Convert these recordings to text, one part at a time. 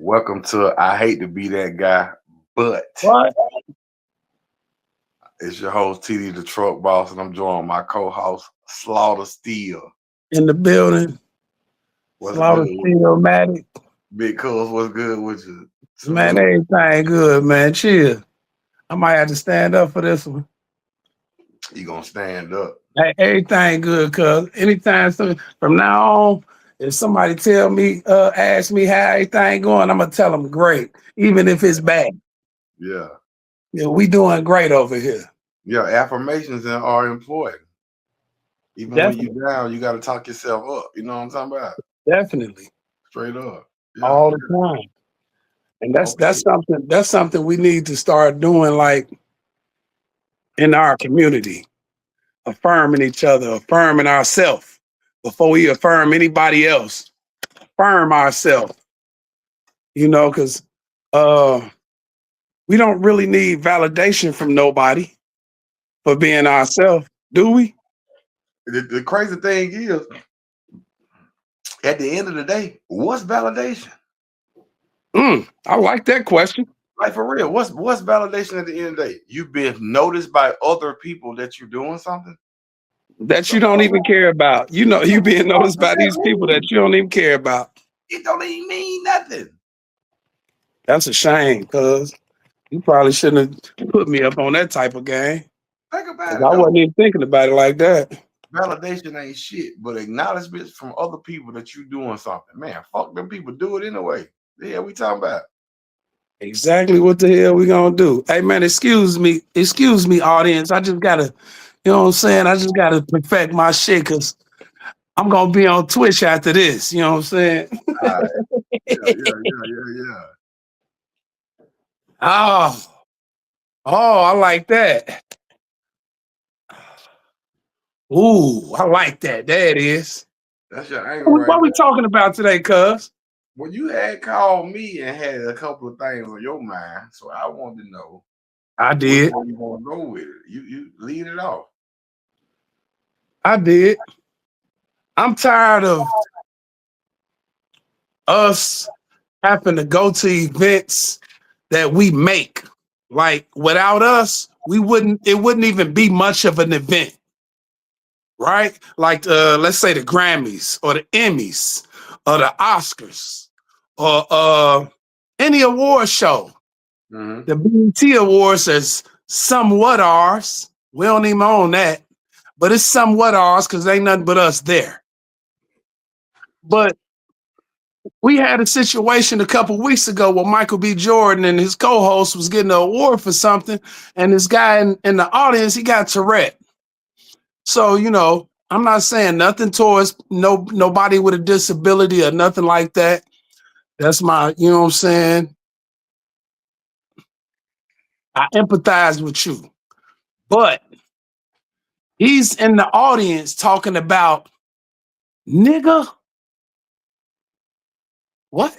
Welcome to I hate to be that guy, but What? it's your host TD the Truck Boss, and I'm joined with my co-host Slaughter Steel. In the building. What's good, Slaughter Steel, Matic. Big Cuz? What's good with you? Man, Salute. everything good, man. Chill. I might have to stand up for this one. You gonna stand up? Hey, everything good, cuz anytime from now on, if somebody ask me how everything going, I'm gonna tell them great, even if it's bad. Yeah, Yeah, we doing great over here. yeah. Affirmations are important. Even when you Definitely, down, you got to talk yourself up. You know what I'm talking about? definitely, Straight up. Yeah, all the yeah. time. And that's Okay. that's something that's something we need to start doing, like in our community, affirming each other, affirming ourselves before we affirm anybody else. Affirm ourselves, because uh, we don't really need validation from nobody for being ourselves, do we? The crazy thing is, at the end of the day, what's validation? I like that question. Like for real, what's validation at the end of the day? You've been noticed by other people that you're doing something. That So you don't even care about. You being what noticed does by that these people that mean? you don't even care about. It don't even mean nothing. That's a shame, cuz you probably shouldn't have put me up on that type of game. Think Cause about it I wasn't though. even thinking about it like that. Validation ain't shit, but acknowledgments from other people that you doing something. Man, fuck them people. Do it anyway. Yeah, we talking about. Exactly what the hell we gonna do? Hey man, excuse me, audience. I just gotta, you know what I'm saying? I just gotta perfect my shit because I'm gonna be on Twitch after this. You know what I'm saying? All right. Yeah. Oh, I like that. Ooh, I like that. There it is. That's your angle What right we there. talking about today, cuz? Well, you had called me and had a couple of things on your mind, so I wanted to know I which did. one you want to go with it. You lead it off. I did. I'm tired of us having to go to events that we make. Like without us, it wouldn't even be much of an event, right? Like let's say the Grammys or the Emmys or the Oscars or any award show. Mm-hmm. The BET Awards is somewhat ours. We don't even own that, but it's somewhat ours because ain't nothing but us there. But we had a situation a couple weeks ago where Michael B. Jordan and his co-host was getting an award for something, and this guy in the audience, he got Tourette. So, I'm not saying nothing towards nobody with a disability or nothing like that. That's my, you know what I'm saying? I empathize with you. But he's in the audience talking about, nigga, what?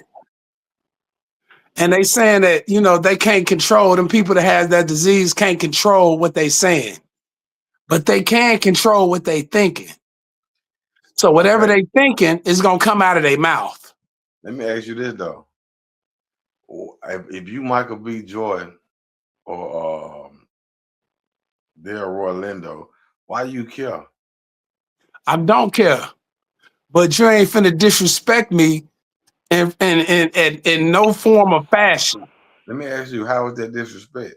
And they saying that, they can't control them people that has that disease can't control what they saying, but they can control what they thinking. So whatever Okay. they thinking is gonna come out of their mouth. Let me ask you this though: if you Michael B. Jordan or Delroy Lindo, why you care? I don't care, but you ain't finna disrespect me in no form of fashion. Let me ask you, how is that disrespect?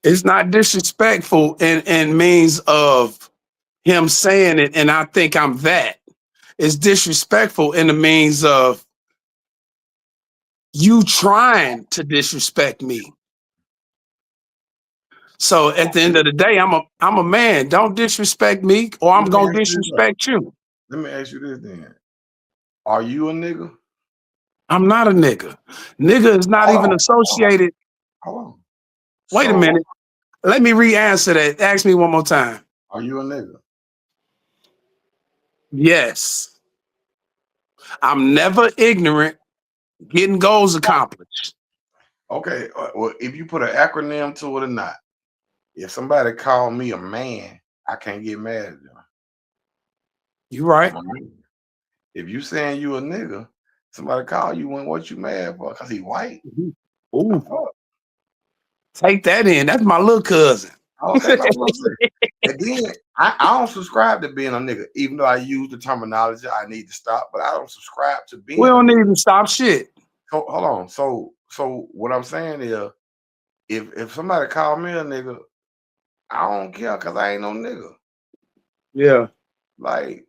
It's not disrespectful in means of him saying it, and I think I'm that. It's disrespectful in the means of you trying to disrespect me. So at the end Okay. of the day, I'm a man. Don't disrespect me, or I'm Let me gonna ask you this though. disrespect you. Let me ask you this then: are you a nigga? I'm not a nigga. Nigga is not Hold even on, hold on, associated. hold on. Wait a So, minute. Let me re-answer that. Ask me one more time. are you a nigga? Yes. I'm never ignorant, getting goals accomplished. Okay. Well, if you put an acronym to it or not, if somebody call me a man, I can't get mad at them. You right. I'm a man. if you saying you a nigga, somebody call you and what you mad for? Cause he white. Ooh, take that in. That's my little cousin. Okay, that's what I'm saying. And then I don't subscribe to being a nigga, even though I use the terminology I need to stop, but I don't subscribe to being We a don't nigga. need to stop shit. So hold on. So what I'm saying is if somebody call me a nigga, I don't care because I ain't no nigga. Yeah. Like,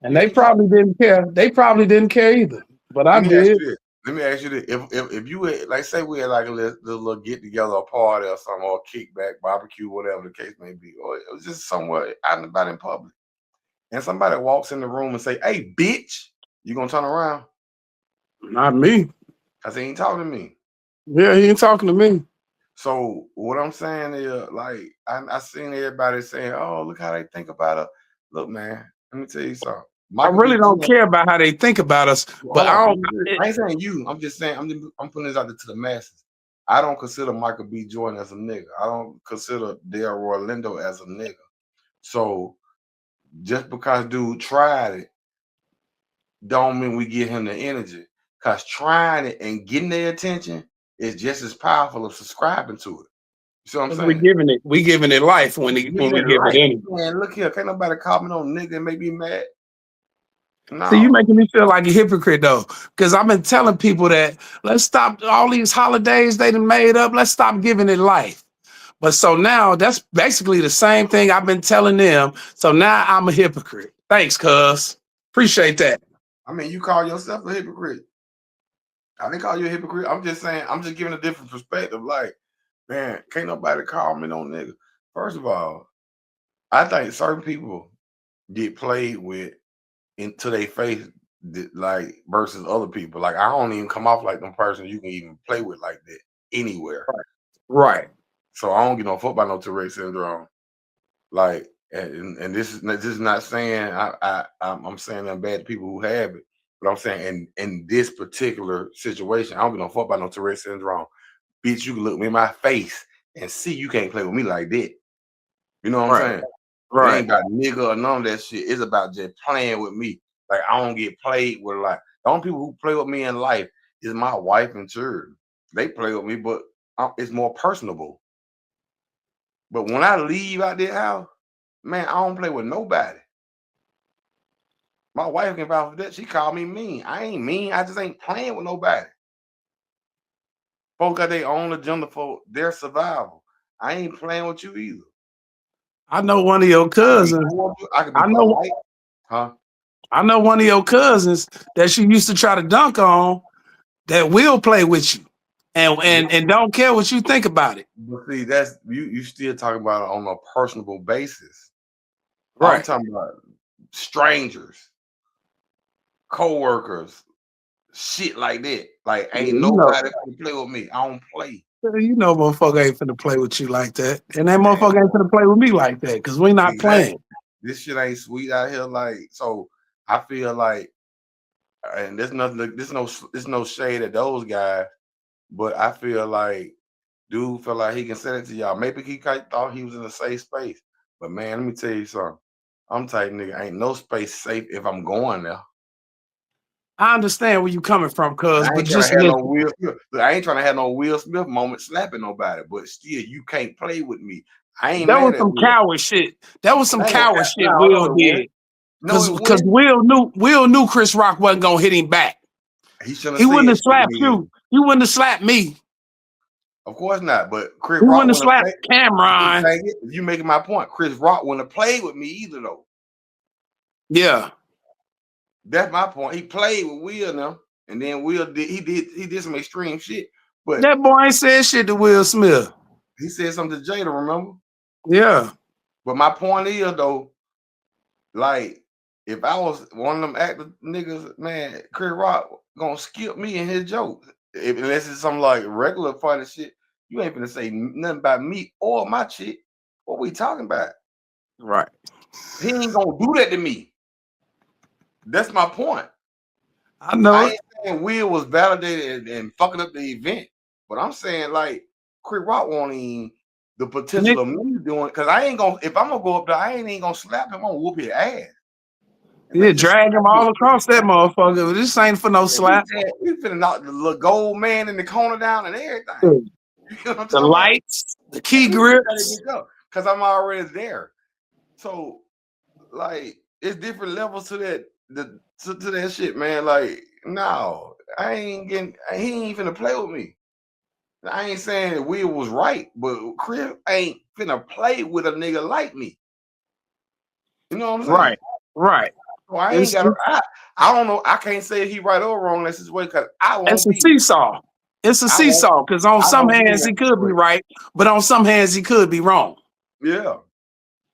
And you they ain't talking. probably didn't care. They probably didn't care either. But I Let me ask did. you this. Let me ask you this. If you had, like, say we had like a little get together, a party or something, or a kickback, barbecue, whatever the case may be, or it was just somewhere out and about in public, and somebody walks in the room and say, "Hey, bitch," you gonna turn around? Not me. Cause he ain't talking to me. Yeah, he ain't talking to me. So what I'm saying is, like, I seen everybody saying, "Oh, look how they think about her." Look, man, let me tell you something. I Michael really B. don't Jordan. care about how they think about us, but Hold I on. don't. I ain't saying you. I'm just saying I'm putting this out there to the masses. I don't consider Michael B. Jordan as a nigga. I don't consider Delroy Lindo as a nigga. So just because dude tried it, don't mean we give him the energy. Cause trying it and getting their attention is just as powerful as subscribing to it. You see what I'm Because we saying? giving it life when we Giving it give it life. energy. Man, look here, can't nobody call me no nigga and make me mad. See, you No. making me feel like a hypocrite though, because I've been telling people that let's stop all these holidays they done made up. Let's stop giving it life. But so now that's basically the same thing I've been telling them. So now I'm a hypocrite. Thanks, cuz. Appreciate that. I mean, you call yourself a hypocrite. I didn't call you a hypocrite. I'm just saying, I'm just giving a different perspective. Like, man, can't nobody call me no nigga. First of all, I think certain people get played with into their face, like versus other people. Like, I don't even come off like them person you can even play with like that anywhere. Right. So I don't get no fuck by no Tourette syndrome. Like, and this is not saying I'm saying I'm bad to people who have it, but I'm saying in this particular situation, I don't get no fuck by no Tourette syndrome. Bitch, you can look me in my face and see you can't play with me like that. You know what I'm Right. saying? It Right. ain't about nigga or none of that shit. It's about just playing with me. Like, I don't get played with. Like, the only people who play with me in life is my wife and children. They play with me, but it's more personable. But when I leave out their house, man, I don't play with nobody. My wife can vouch for that. She called me mean. I ain't mean. I just ain't playing with nobody. Folks got their own agenda for their survival. I ain't playing with you either. I know one of your cousins. I could be I know polite. Huh? I know one of your cousins that she used to try to dunk on that will play with you and don't care what you think about it. But see, that's you still talking about it on a personable basis. I'm Right. talking about strangers, co-workers, shit like that. Like, ain't You know, nobody can play with me. I don't play. you know motherfucker ain't finna play with you like that. And that motherfucker ain't finna play with me like that because we not playing. This shit ain't sweet out here. Like, so I feel like, and there's nothing, there's no shade at those guys, but I feel like dude feel like he can send it to y'all. Maybe he thought he was in a safe space. But man, let me tell you something. I'm type nigga, ain't no space safe if I'm going there. I understand where you coming from, cuz, I but ain't trying just to have no listen. Will Smith. I ain't trying to have no Will Smith moment slapping nobody, but still, you can't play with me. I ain't That was mad at some Will. coward shit. That was some That ain't no coward cap. shit No, Will it did. wasn't. No, it Cause wasn't. Will knew Chris Rock wasn't gonna hit him back. He shouldn't He have wouldn't said have shit to slapped me then. you. He wouldn't have slapped me. Of course not. But Chris He Rock wouldn't have wouldn't have slapped played. Cameron. You making my point. Chris Rock wouldn't have played with me either, though. Yeah. That's my point. He played with Will now, and then Will did some extreme shit. But That boy ain't said shit to Will Smith. he said something to Jada, remember? Yeah. But my point is though, like, if I was one of them actor niggas, man, Chris Rock gonna skip me in his jokes. Unless it's some like regular funny shit, you ain't gonna say nothing about me or my chick. What we talking about? Right. He ain't gonna do that to me. That's my point. I know I it. ain't saying Will was validated and fucking up the event, but I'm saying like Chris Rock wanting the potential of me doing, because I ain't gonna, if I'm gonna go up there, I ain't gonna slap him, I'm gonna whoop his ass. And Yeah, let's just drag him all across that motherfucker. This ain't for no slap. we finna knock the little gold man in the corner down and everything. The You know what I'm talking lights, the key grips. because I'm already there. So like it's different levels to that to that shit, man. Like, no, I ain't getting he ain't finna play with me. I ain't saying that Will was right, but Chris ain't finna play with a nigga like me. You know what I'm saying? Right. So I ain't It's got I don't know. I can't say he right or wrong. That's his way because I it's won't a be. seesaw. It's a I won't. seesaw because on I some won't be in hands that he could be situation. right, but on some hands he could be wrong. Yeah.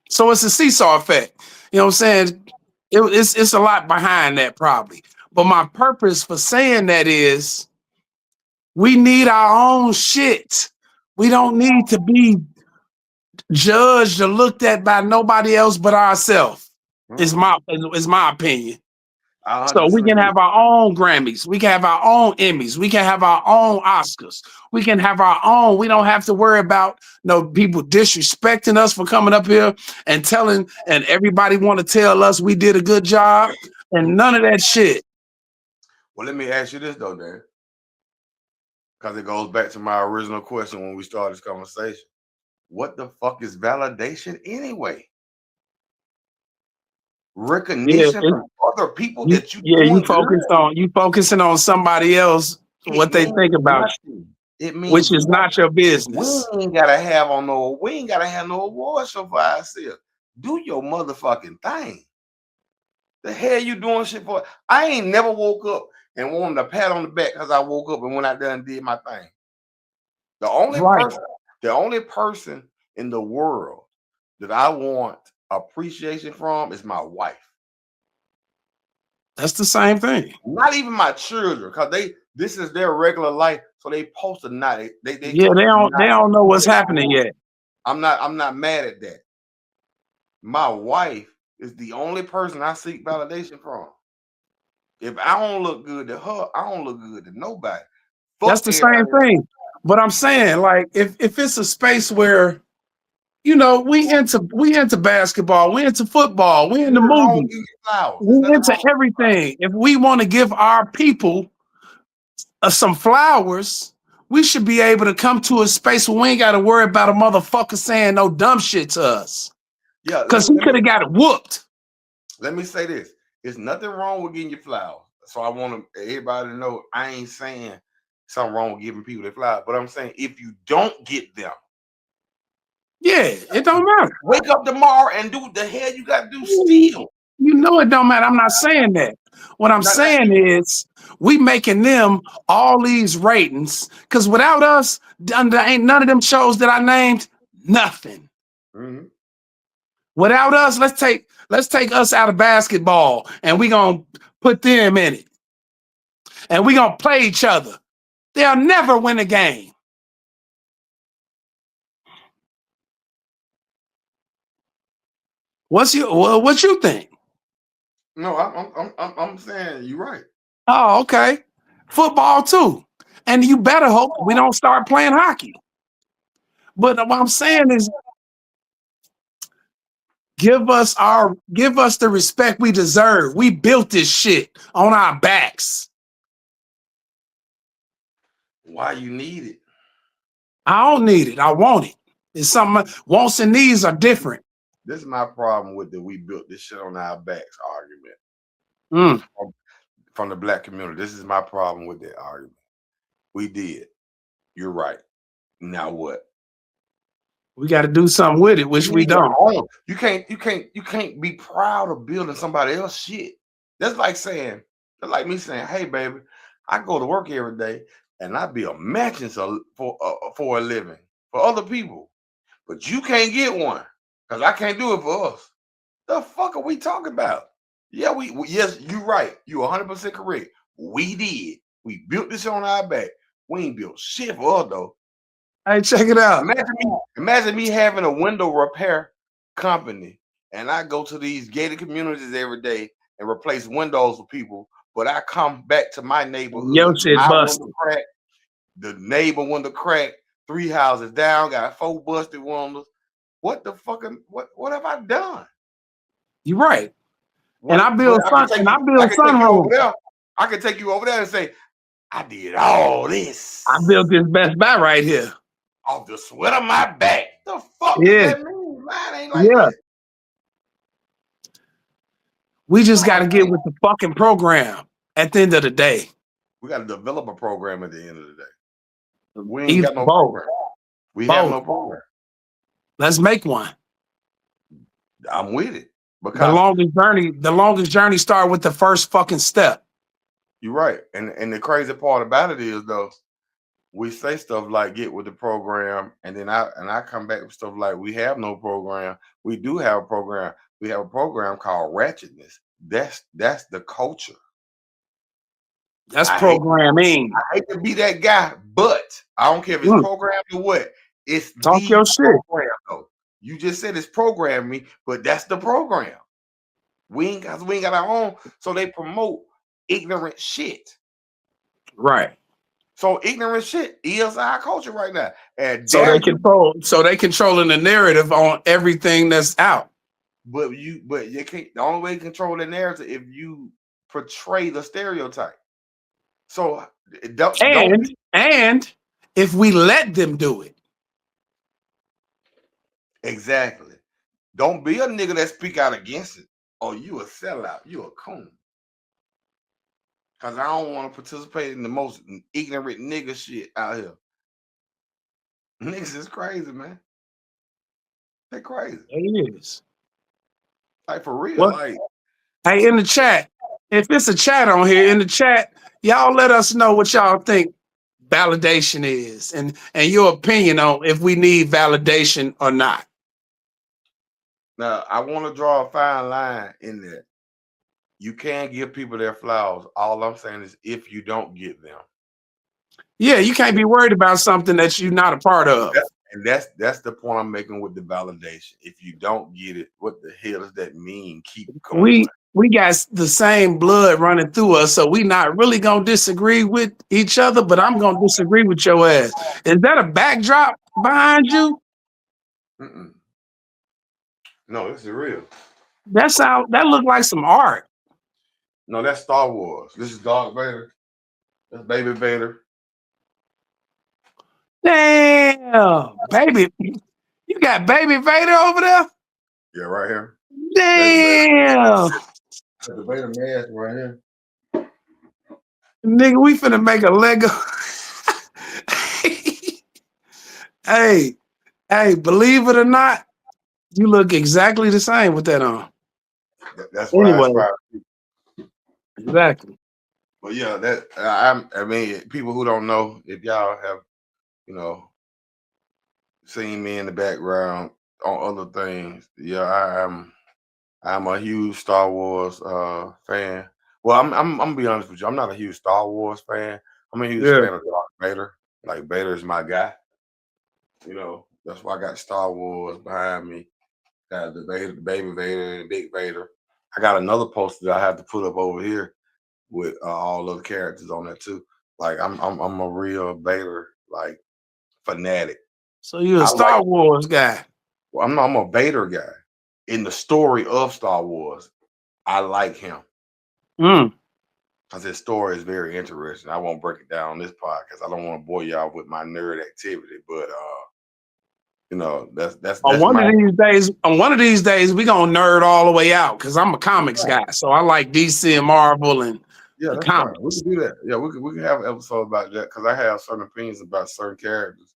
So it's a seesaw effect. You know what I'm saying? It's a lot behind that probably. But my purpose for saying that is we need our own shit. We don't need to be judged or looked at by nobody else but ourselves. Is my opinion. I So 100% we can agree. have our own Grammys, we can have our own Emmys, we can have our own Oscars, we can have our own. We don't have to worry about no people disrespecting us for coming up here and telling, and everybody want to tell us we did a good job and none of that shit. Well, let me ask you this though, Dan, because it goes back to my original question when we started this conversation. What the fuck is validation anyway? Yeah, Recognition from other people that you you doing good. focusing on somebody else, It what they means think about you, nothing. It means which is nothing. not your We business. ain't gotta have no award show for ourselves. Do your motherfucking thing. The hell you doing shit for? I ain't never woke up and wanted a pat on the back because I woke up and went out there and did my thing. The only Right. person, the only person in the world that I want appreciation from is my wife. That's the same thing. Not even my children, because this is their regular life, so they supposed to not they Yeah, supposed to they not don't know what's see it. happening yet. I'm not mad at that. My wife is the only person I seek validation from. If I don't look good to her, I don't look good to nobody. That's Fuck the same everybody. thing. But I'm saying, like, if it's a space where, you know, we into basketball, we into football, we into Nothing wrong with movies, giving flowers. There's we nothing into wrong with everything. If we want to give our people some flowers, we should be able to come to a space where we ain't got to worry about a motherfucker saying no dumb shit to us. Yeah, Because he could have got it whooped. let me say this. There's nothing wrong with getting your flowers. So I want everybody to know I ain't saying something wrong with giving people their flowers, but I'm saying if you don't get them, Yeah, it don't matter. wake up tomorrow and do what the hell you got to do still. You know it don't matter. I'm not saying that. What I'm saying is we making them all these ratings because without us, there ain't none of them shows that I named nothing. Mm-hmm. Without us, let's take us out of basketball and we gonna put them in it, and we gonna play each other. They'll never win a game. What you think? No, I'm saying you're right. Oh, okay. Football too. And you better hope we don't start playing hockey. But what I'm saying is give us the respect we deserve. We built this shit on our backs. Why you need it? I don't need it. I want it. It's something. Wants and needs are different. This is my problem with the we built this shit on our backs argument from the black community. This is my problem with that argument. We did. You're right. Now what? We got to do something with it, which we don't. You can't be proud of building somebody else's shit. That's like me saying, hey baby, I go to work every day and I build mansions for a living for other people, but you can't get one because I can't do it for us. The fuck are we talking about? Yeah, yes, you're right. You're 100% correct. We did. We built this on our back. We ain't built shit for us though. Hey, check it out. Imagine me having a window repair company and I go to these gated communities every day and replace windows for people, but I come back to my neighborhood. Yo, shit busted. The neighbor window cracked, 3 houses down, got 4 busted windows. What the fucking what have I done? You're right. And I build I can take you. I can take you over sunrooms. there. I can take you over there and say, I did all I this built this Best Buy right here. off the sweat of my back. The fuck does Yeah, that mean? Mine ain't like yeah. that. We just got Oh to get man, with the fucking program at the end of the day. we got to develop a program at the end of the day. We ain't Either got no both, program. We have both. no program. Let's make one. I'm with it The because longest journey start with the first fucking step. you're right. And the crazy part about it is though, we say stuff like get with the program, and then I come back with stuff like we have no program. We do have a program. We have a program called ratchetness. That's the culture. That's I hate programming. I hate to be that guy, but I don't care if it's Mm, programmed or what. It's talk the your shit. program though. You just said it's programming me, but that's the program. We ain't got our own, so they promote ignorant shit. Right. So ignorant shit is our culture right now. And So dare they you, controlling the narrative on everything that's out. but you can't. The only way to control the narrative if you portray the stereotype. So don't be And if we let them do it. exactly. Don't be a nigga that speak out against it. Oh, you a sellout. You a coon. Cause I don't want to participate in the most ignorant nigga shit out here. Niggas is crazy, man. They crazy. It is. Like for real. What? Like Hey, in the chat, if it's a chat on here, in the chat, y'all let us know what y'all think validation is and your opinion on if we need validation or not. now I want to draw a fine line in there. You can give people their flowers. All I'm saying is if you don't get them. Yeah, you can't be worried about something that you're not a part of. And that's the point I'm making with the validation. If you don't get it, what the hell does that mean? Keep going. We got the same blood running through us, so we not really gonna disagree with each other, but I'm gonna disagree with your ass. Is that a backdrop behind you? Mm-mm. No, this is real. That look like some art. No, that's Star Wars. This is Darth Vader. That's Baby Vader. Damn, baby. You got baby Vader over there? Yeah, right here. Damn. That's the Vader mask right here. Nigga, we finna make a Lego. hey, believe it or not, you look exactly the same with that on. That's what I Anyway, aspire. exactly. But yeah, I mean, people who don't know, if y'all have, you know, seen me in the background on other things, yeah, I'm a huge Star Wars fan. Well, I'm gonna be honest with you. I'm not a huge Star Wars fan. I'm a huge Yeah. fan of Darth Vader. Like Vader is my guy. You know, that's why I got Star Wars behind me. Got the Vader, the Baby Vader, and Big Vader. I got another poster that I have to put up over here with all other characters on there too. Like I'm a real Vader like fanatic. So you're a I like. Star Wars guy. Well, I'm a Vader guy. In the story of Star Wars, I like him Mm. because his story is very interesting. I won't break it down on this podcast. I don't want to bore y'all with my nerd activity, but you know that's On my one of these days, we gonna nerd all the way out because I'm a comics guy. So I like DC and Marvel and yeah, the that's fine. We comics. can do that. Yeah, we can have an episode about that because I have certain opinions about certain characters.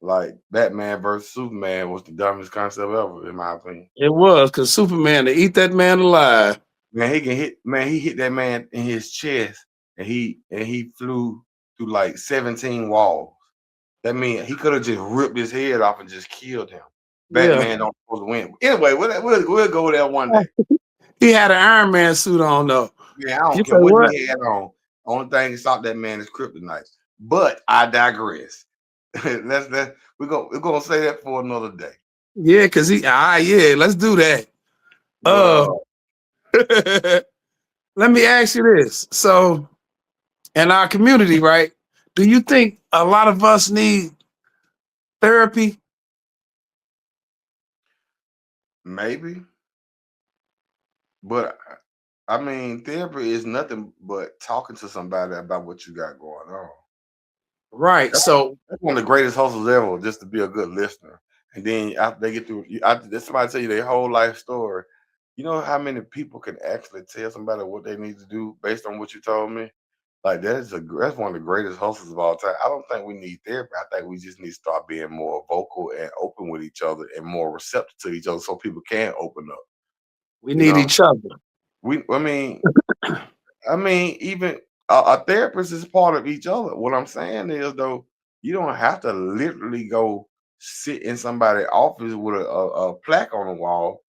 Like Batman versus Superman was the dumbest concept ever, in my opinion. It was because Superman to eat that man alive. Man, he hit that man in his chest and he flew through like 17 walls. That means he could have just ripped his head off and just killed him. Yeah. Batman don't supposed to win. Anyway, we'll go there one day. He had an Iron Man suit on though. Yeah, I You don't say care what what? he had on. Only thing that stopped that man is kryptonite. But I digress. We're gonna say that for another day. Yeah, because yeah, let's do that. But Let me ask you this. So in our community, right? Do you think a lot of us need therapy? maybe. But I mean, therapy is nothing but talking to somebody about what you got going on. Right. That's, So that's one of the greatest hustles ever, just to be a good listener. And then after they get through, after somebody tell you their whole life story, you know how many people can actually tell somebody what they need to do based on what you told me? Like that's one of the greatest hustles of all time. I don't think we need therapy. I think we just need to start being more vocal and open with each other and more receptive to each other so people can open up. we You need know, each other. I mean, even a therapist is part of each other. What I'm saying is, though, you don't have to literally go sit in somebody's office with a plaque on the wall.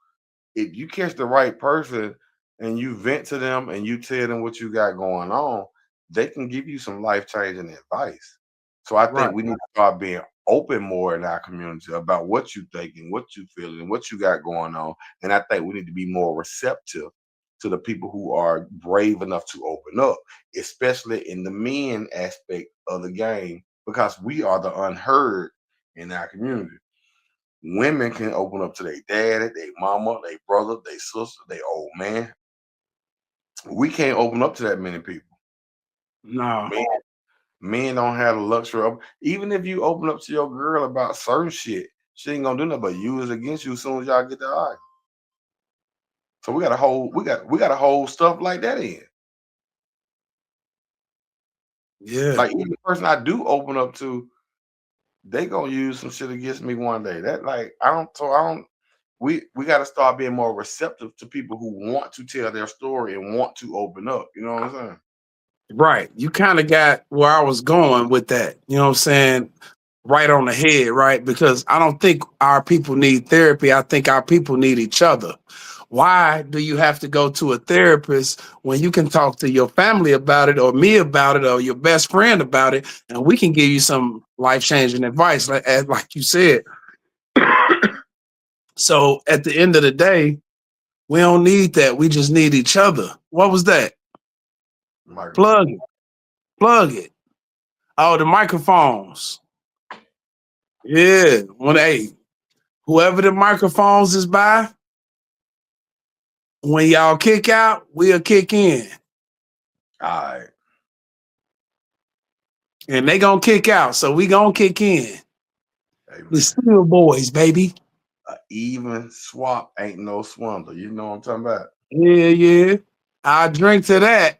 If you catch the right person and you vent to them and you tell them what you got going on, they can give you some life changing advice. So I Right. think we need to start being open more in our community about what you thinking, what you feeling, what you got going on. And I think we need to be more receptive to the people who are brave enough to open up, especially in the men aspect of the game, because we are the unheard in our community. Women can open up to their daddy, their mama, their brother, their sister, their old man. We can't open up to that many people. No. Men, men don't have the luxury of, even if you open up to your girl about certain shit, she ain't gonna do nothing but use it against you as soon as y'all get to arguing. So we gotta hold stuff like that in. Yeah. Like even the person I do open up to, they gonna use some shit against me one day. That like I don't we got to start being more receptive to people who want to tell their story and want to open up. You know what I'm saying? Right. You kind of got where I was going with that. You know what I'm saying? Right on the head, right? Because I don't think our people need therapy. I think our people need each other. Why do you have to go to a therapist when you can talk to your family about it or me about it or your best friend about it and we can give you some life-changing advice like you said. So at the end of the day, we don't need that. We just need each other. What was that? Plug Microphone. it. Plug it. Oh, the microphones. Yeah. Hey, whoever the microphones is by, when y'all kick out, we'll kick in. All right. And they gonna kick out. So we gonna kick in. Hey The man. Steel Boys, baby. A even swap ain't no swindle. You know what I'm talking about? Yeah, yeah. I drink to that.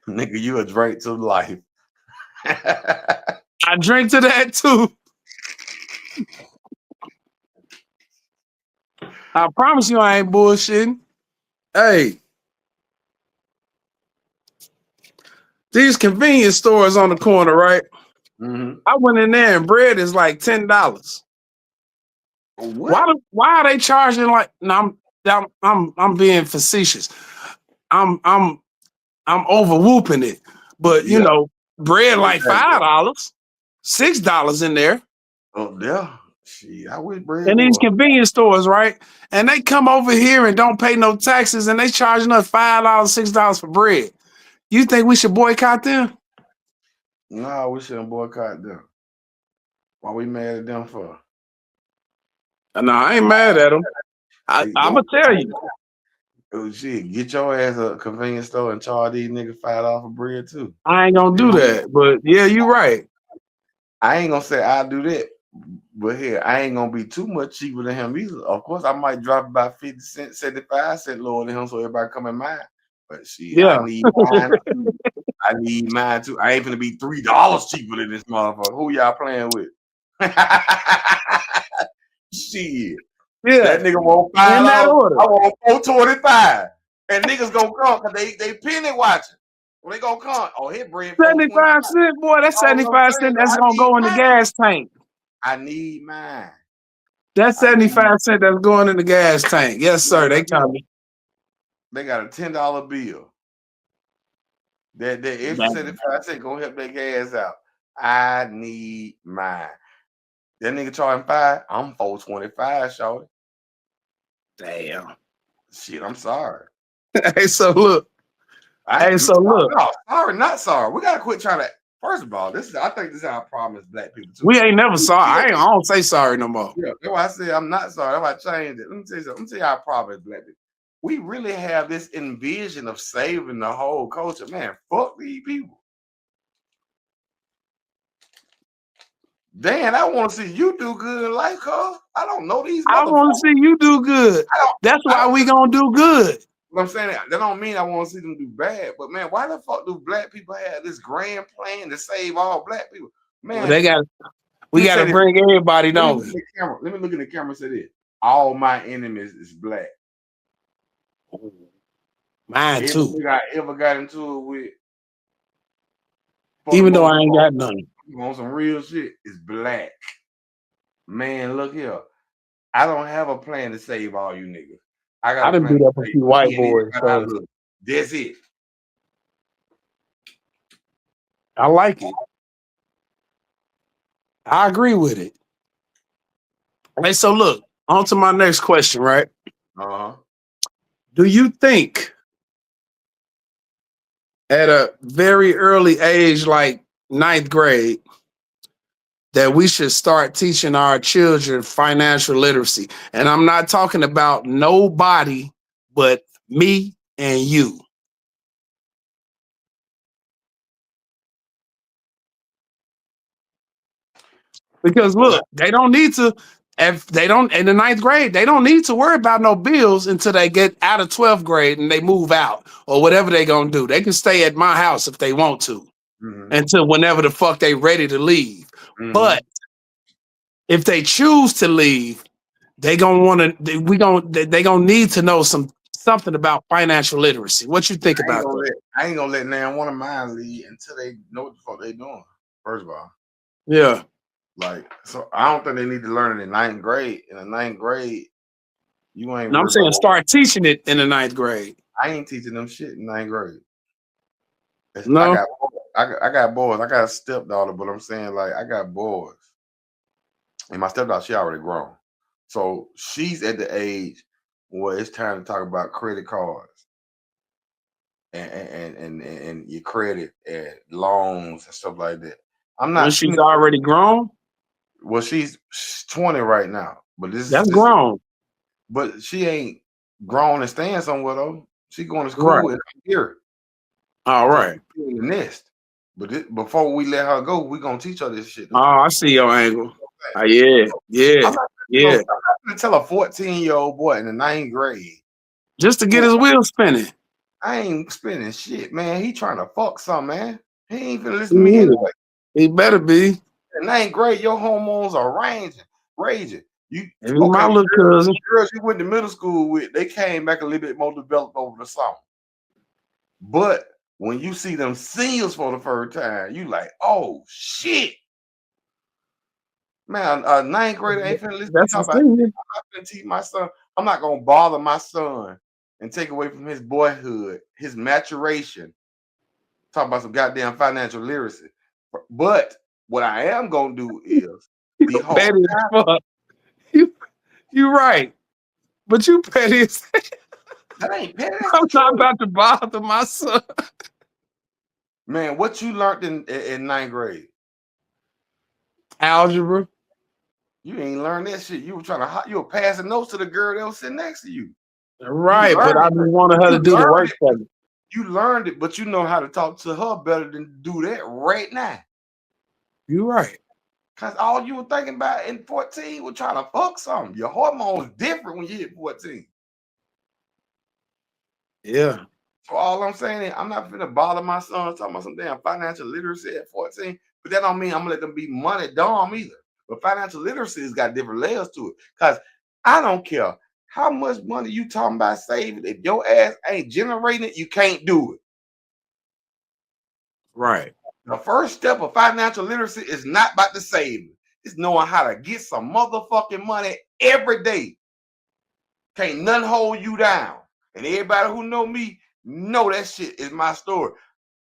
Nigga, you a drink to life. I drink to that too. I promise you I ain't bullshitting. Hey, these convenience stores on the corner, right? hmm I went in there and bread is like $10. What? Why are they charging like? No, I'm being facetious. I'm I'm I'm over whooping it, but you Yeah. know, bread like Exactly. $5, $6 in there. Oh yeah. Shit, I wish bread In these was. convenience stores, right? And they come over here and don't pay no taxes, and they charging us $5, $6 for bread. You think we should boycott them? No, we shouldn't boycott them. Why we mad at them for? No, I ain't mad at them. They I'm go, gonna tell you, oh shit, get your ass a convenience store and charge these niggas $5 for bread too. I ain't gonna You do know, that. But yeah, you're right. I ain't gonna say I'll do that, but here I ain't gonna be too much cheaper than him either. Of course, I might drop about 50 cents, 75 cents lower than him, so everybody come in mine. But shit, I Yeah, need mine too. I need mine too. I ain't gonna be $3 cheaper than this motherfucker. Who y'all playing with? Shit. yeah. That nigga want In that $5. order. I want 425. And niggas gonna come because they penny watching. When they gonna come, oh, his bread 425. 75 cents, boy. That's All I'm 75 cents. saying, That's I gonna need go in the mine. gas tank. I need mine. That's I need 75 cents. That's going in the gas tank. Yes, sir. They yeah. coming. They got a $10 bill. That extra 75 cents gonna help their gas out. I need mine. That nigga charging 5, I'm 425, shorty. Damn. Shit, I'm sorry. Hey, so look. I Hey, so look. no, sorry, not sorry. We gotta quit trying to. First of all, I think this is our problem as black people too. We ain't never We sorry. feel, I don't say sorry no more. yeah, that's why I say I'm not sorry. That's why I changed it. Let me tell you something. Let me tell you our problem as black people. we really have this envision of saving the whole culture. Man, fuck these people. Dan, I want to see you do good in life, cuz. I don't know these I want to motherfuckers. see you do good. That's why we gonna do good. I'm saying that don't mean I want to see them do bad, but man, why the fuck do black people have this grand plan to save all black people? Man, Well, we got to bring everybody down. Let me look in the camera and say this. All my enemies is black. Mine too. I ever got into it with, even though I ain't got none. On some real shit, is black. Man, look here. I don't have a plan to save all you niggas. I didn't do that for a few white boys. So. That's it. I like it. I agree with it. Hey, so look, on to my next question, right? Do you think at a very early age, like 9th grade, that we should start teaching our children financial literacy? And I'm not talking about nobody but me and you. Because look, they don't need to, if they don't in the 9th grade, they don't need to worry about no bills until they get out of 12th grade and they move out or whatever they gonna do. They can stay at my house if they want to until whenever the fuck they ready to leave. But if they choose to leave, they gonna want to. They gonna need to know something about financial literacy. What you think about that? I ain't gonna let now one of mine leave until they know what the fuck they doing. First of all, yeah. Like, so I don't think they need to learn it in 9th grade. In the 9th grade, you ain't. No, I'm saying start teaching it in the 9th grade. I ain't teaching them shit in 9th grade. No, I got boys. I got a stepdaughter, but I'm saying like I got boys, and my stepdaughter, she already grown, so she's at the age where it's time to talk about credit cards and your credit and loans and stuff like that. I'm not. She's already grown. Well, she's 20 right now, but that's grown. But she ain't grown and staying somewhere though. She going to school in here. All right. In the nest. But before we let her go, we gonna teach her this shit. Oh, I see your angle. Yeah. I'm not gonna tell a 14-year-old boy in the 9th grade just to get his wheels spinning. I ain't spinning shit, man. He trying to fuck some, man. He ain't gonna listen to me anyway. He better be. In 9th grade, your hormones are raging. My little cousin. Girls you went to middle school with, they came back a little bit more developed over the summer. But when you see them seniors for the first time, you like, oh shit. Man, 9th grader ain't finna listen to me. I'm not finna teach my son. I'm not gonna bother my son and take away from his boyhood, his maturation. Talk about some goddamn financial literacy. But what I am gonna do is the whole time. You right. But you petty as that ain't petty. I'm not about to bother my son. Man, what you learned in 9th grade? Algebra. You ain't learned that shit. You were passing notes to the girl that was sitting next to you. Right, but I just wanted her to do the work for me. You learned it, but you know how to talk to her better than do that right now. You're right. Because all you were thinking about in 14 was trying to fuck something. Your hormones different when you hit 14. Yeah. So all I'm saying is I'm not finna bother my son talking about some damn financial literacy at 14, but that don't mean I'm gonna let them be money dumb either. But financial literacy has got different layers to it. Because I don't care how much money you talking about saving. If your ass ain't generating it, you can't do it. Right. The first step of financial literacy is not about the saving. It's knowing how to get some motherfucking money every day. Can't nothing hold you down. And everybody who know me know that shit is my story.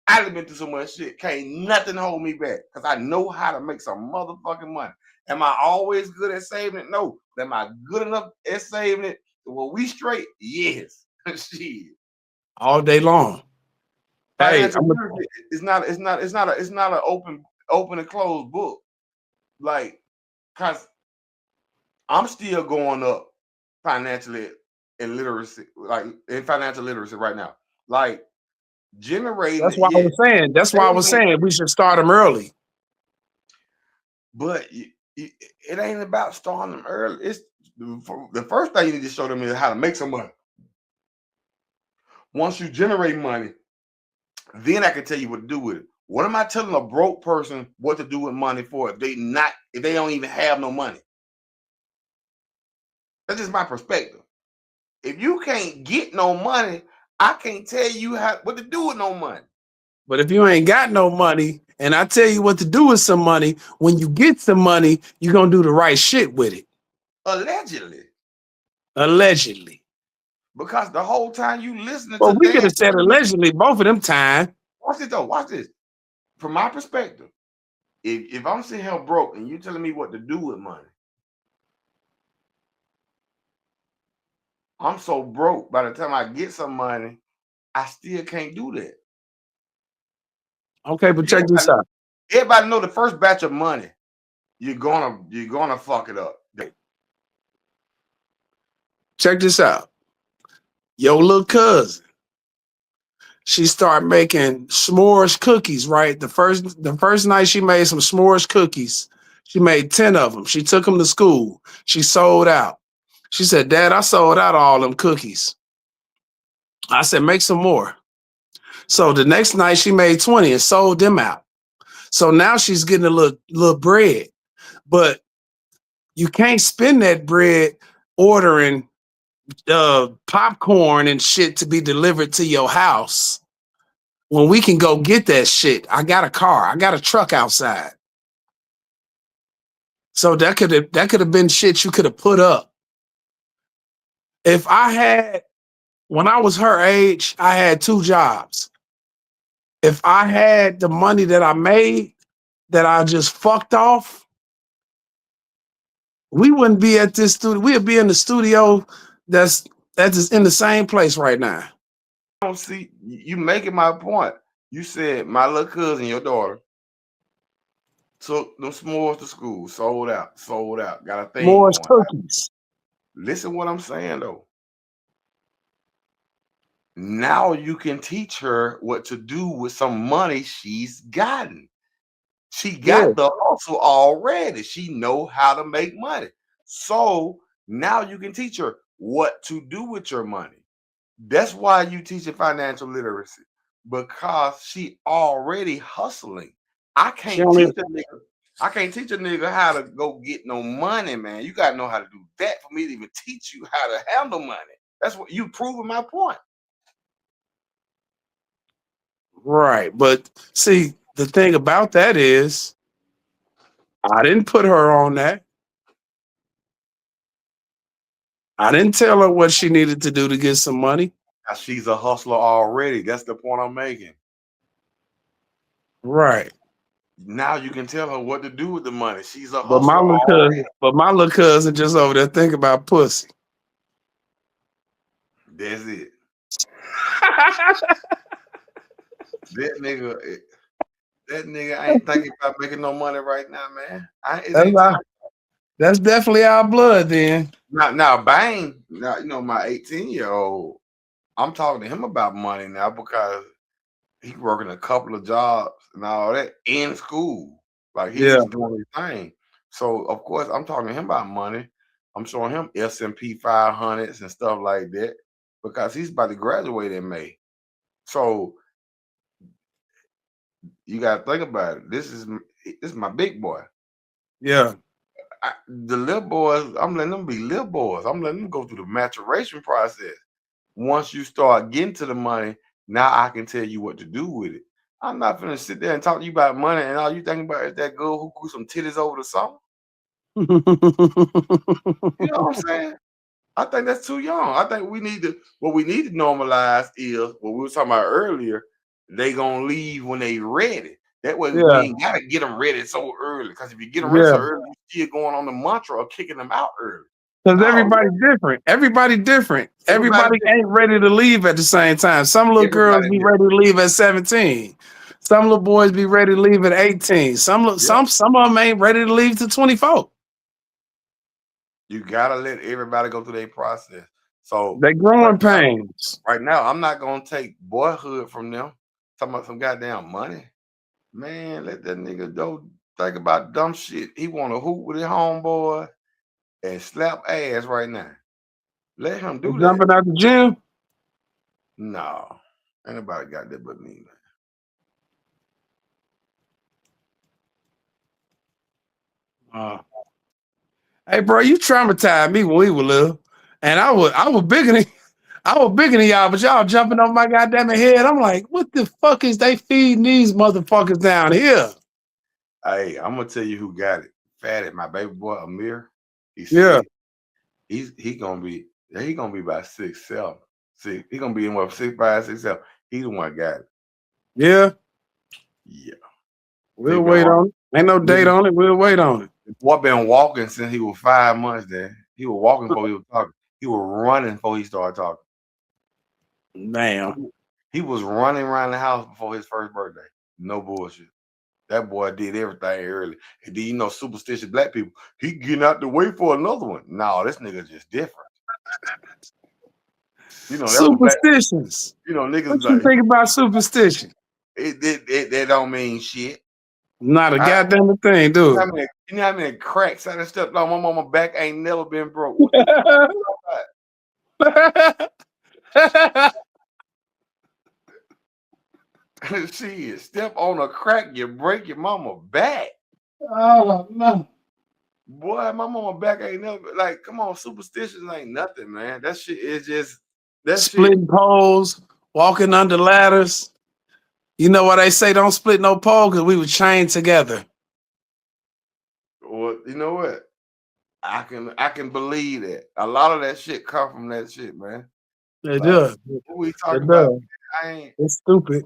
I done been through so much shit. Can't nothing hold me back. Because I know how to make some motherfucking money. Am I always good at saving it? No. Am I good enough at saving it? Well, we straight? Yes. Shit. All day long. Hey, it's not an open and closed book. Like, cause I'm still going up financially in literacy, like in financial literacy right now. Like generating That's why I yeah, was saying. That's why I was payment, saying we should start them early. but it ain't about starting them early. It's the first thing you need to show them is how to make some money. Once you generate money, then I can tell you what to do with it. What am I telling a broke person what to do with money for if they don't even have no money? That's just my perspective. If you can't get no money, I can't tell you what to do with no money. But if you ain't got no money, and I tell you what to do with some money, when you get some money, you're gonna do the right shit with it. Allegedly. Allegedly. Because the whole time you listening Well, to we could Dan, have said allegedly both of them time. watch this though. Watch this. From my perspective, if I'm sitting here broke and you telling me what to do with money, I'm so broke by the time I get some money, I still can't do that. Okay, but check this out. Everybody know the first batch of money, you're gonna fuck it up. Check this out. Your little cousin, she started making s'mores cookies, right? The first night she made some s'mores cookies. She made 10 of them. She took them to school. She sold out. She said, Dad, I sold out all them cookies. I said, make some more. So the next night she made 20 and sold them out. So now she's getting a little bread. But you can't spend that bread ordering popcorn and shit to be delivered to your house when we can go get that shit. I got a car. I got a truck outside. So that could have been shit you could have put up. If when I was her age, I had 2 jobs. If I had the money that I made that I just fucked off, we wouldn't be at this studio. We'd be in the studio that's in the same place right now. I don't see you making my point. You said my little cousin, your daughter, took them s'mores to school, sold out, got a thing More going. cookies. Listen what I'm saying though. Now you can teach her what to do with some money she's gotten. She got the hustle already. She know how to make money. So now you can teach her what to do with your money. That's why you teach her financial literacy, because she already hustling. I can't teach a nigga how to go get no money, man. You gotta know how to do that for me to even teach you how to handle money. That's what you proving my point. Right. But see, the thing about that is I didn't put her on that. I didn't tell her what she needed to do to get some money. Now she's a hustler already. That's the point I'm making. Right. Now you can tell her what to do with the money. She's a But hustler already. my little cousin just over there thinking about pussy. That's it. That nigga ain't thinking about making no money right now, man. That's definitely our blood then. Now, Bang, now, you know, my 18-year-old, I'm talking to him about money now because he's working a couple of jobs and all that in school. Like he's just doing his thing. So of course I'm talking to him about money. I'm showing him S&P 500s and stuff like that because he's about to graduate in May. So you got to think about it. This is my big boy. Yeah. The little boys, I'm letting them be little boys. I'm letting them go through the maturation process. Once you start getting to the money, now I can tell you what to do with it. I'm not gonna sit there and talk to you about money, and all you thinking about is that girl who grew some titties over the summer. You know what I'm saying? I think that's too young. I think what we need to normalize is what we were talking about earlier. They gonna leave when they ready. That way we ain't gotta get them ready so early. Because if you get them ready so early, you still going on the mantra of kicking them out early. Because everybody's different. Everybody different. Everybody ain't ready to leave at the same time. Some little girls be ready to leave at 17. Some little boys be ready to leave at 18. Some of them ain't ready to leave to 24. You gotta let everybody go through their process. So they growing pains. right now, I'm not gonna take boyhood from them. Talking about some goddamn money. Man, let that nigga go think about dumb shit. He wanna hoop with his homeboy and slap ass right now. Let him do that. Jumping out the gym. No. Ain't nobody got that but me, man. Hey, bro, you traumatized me when we were little, and I was bigger than y'all, but y'all jumping on my goddamn head. I'm like, what the fuck is they feeding these motherfuckers down here? Hey, I'm gonna tell you who got it. Fatty, my baby boy Amir. He's Yeah. sick. He gonna be about 6'7". He gonna be in what 6'5", 6'7". He the one got it. Yeah. Yeah. We'll wait on it. Ain't no date on it. We'll wait on it. The boy been walking since he was 5 months there. He was walking before he was talking. He was running before he started talking. Damn. He was running around the house before his first birthday. No bullshit. That boy did everything early. And then you know, superstitious black people, he getting out the way for another one. No, this nigga just different. You know, superstitions. You know, niggas what you think about superstition? It don't mean shit. Not a goddamn thing, dude. You know how many cracks I done stepped on? My mama back ain't never been broke. What the fuck Shit, step on a crack, you break your mama back. Oh no. Boy, my mama back ain't never like, come on, superstitions ain't nothing, man. That shit is just splitting poles, walking under ladders. You know why they say don't split no pole? Because we were chained together. Well, you know what? I can believe that. A lot of that shit come from that shit, man. It does. What we talking about? It's stupid.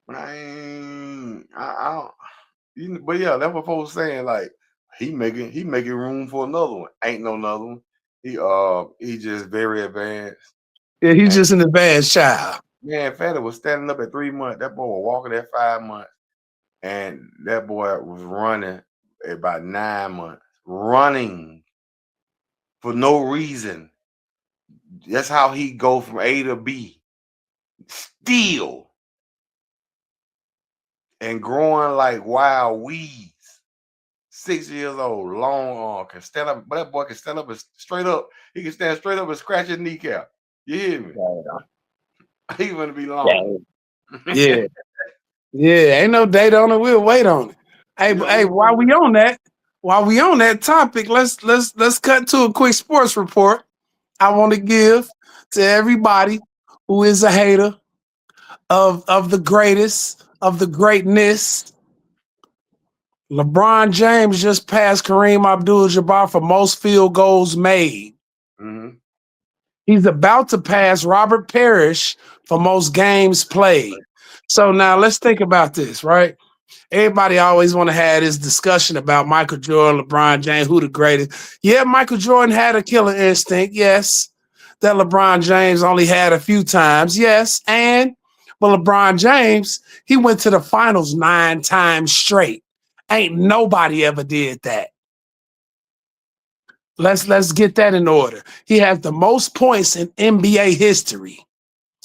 I don't. You know, but yeah, that's what folks saying. Like he making room for another one. Ain't no another one. He just very advanced. Yeah, he's just an advanced child. Man, Fatty was standing up at 3 months. That boy was walking at 5 months, and that boy was running at about 9 months. Running for no reason. That's how he go from A to B. Still. And growing like wild weeds. 6 years old, long arm, can stand up. But that boy can stand up and straight up. He can stand straight up and scratch his kneecap. You hear me? He gonna be long. Yeah. Yeah, ain't no date on it. We'll wait on it. Hey, while we on that topic, let's cut to a quick sports report. I want to give to everybody who is a hater of the greatest, of the greatness. LeBron James just passed Kareem Abdul-Jabbar for most field goals made. Mm-hmm. He's about to pass Robert Parrish for most games played. So now let's think about this, right? Everybody always want to have this discussion about Michael Jordan, LeBron James, who the greatest. Yeah, Michael Jordan had a killer instinct, yes. That LeBron James only had a few times, yes. But LeBron James, he went to the finals 9 times straight. Ain't nobody ever did that. Let's get that in order. He has the most points in NBA history.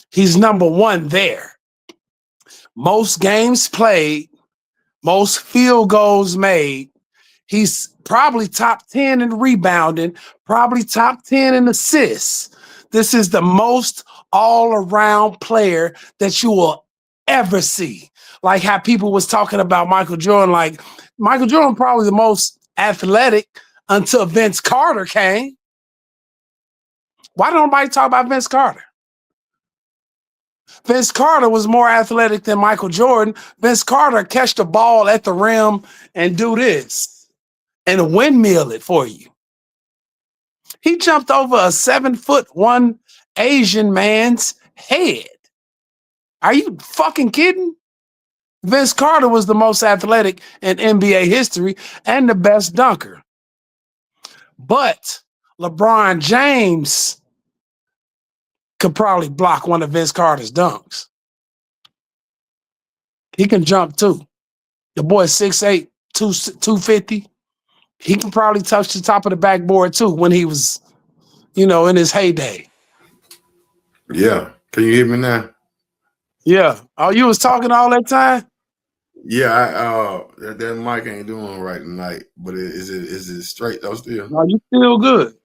He's number 1 there. Most games played, most field goals made. He's probably top 10 in rebounding, probably top 10 in assists. This is the most all-around player that you will ever see. Like how people was talking about Michael Jordan, like Michael Jordan probably the most athletic until Vince Carter came. Why don't nobody talk about Vince Carter? Vince Carter was more athletic than Michael Jordan. Vince Carter catch the ball at the rim and do this and windmill it for you. He jumped over a 7'1" Asian man's head. Are you fucking kidding? Vince Carter was the most athletic in NBA history and the best dunker. But LeBron James could probably block one of Vince Carter's dunks. He can jump too. The boy's 6'8", 250. He can probably touch the top of the backboard too when he was in his heyday. Yeah. Can you hear me now? Yeah. Oh, you was talking all that time? Yeah, that mic ain't doing right tonight. But is it straight though still? No, you still good.